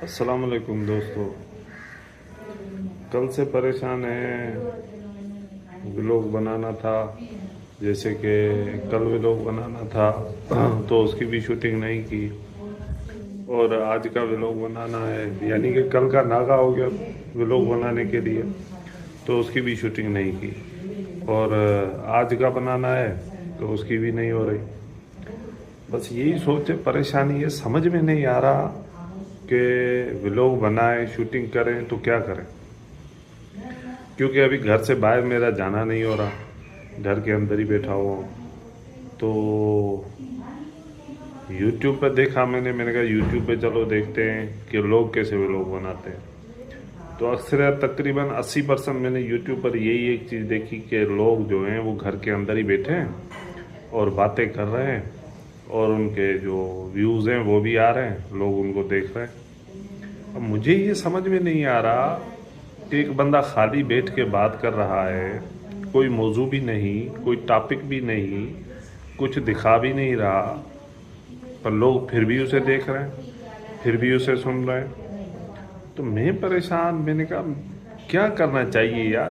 अस्सलाम वालेकुम दोस्तों। कल से परेशान हैं। व्लॉग बनाना था, जैसे कि कल व्लॉग बनाना था तो उसकी भी शूटिंग नहीं की, और आज का व्लॉग बनाना है, यानी कि कल का नागा हो गया व्लॉग बनाने के लिए, तो उसकी भी शूटिंग नहीं की। और आज का बनाना है तो उसकी भी नहीं हो रही। बस यही सोचे, परेशानी है, समझ में नहीं आ रहा कि व्लॉग बनाएं, शूटिंग करें तो क्या करें। क्योंकि अभी घर से बाहर मेरा जाना नहीं हो रहा, घर के अंदर ही बैठा हुआ हूँ। तो यूट्यूब पर देखा मैंने कहा यूट्यूब पे चलो देखते हैं कि लोग कैसे व्लॉग बनाते हैं। तो अक्सर तकरीबन 80% मैंने यूट्यूब पर यही एक चीज़ देखी कि लोग जो हैं वो घर के अंदर ही बैठे हैं और बातें कर रहे हैं, और उनके जो व्यूज़ हैं वो भी आ रहे हैं, लोग उनको देख रहे हैं। अब मुझे ये समझ में नहीं आ रहा कि एक बंदा खाली बैठ के बात कर रहा है, कोई मौजू भी नहीं, कोई टॉपिक भी नहीं, कुछ दिखा भी नहीं रहा, पर लोग फिर भी उसे देख रहे हैं, फिर भी उसे सुन रहे हैं। तो मैं परेशान, मैंने कहा क्या करना चाहिए यार,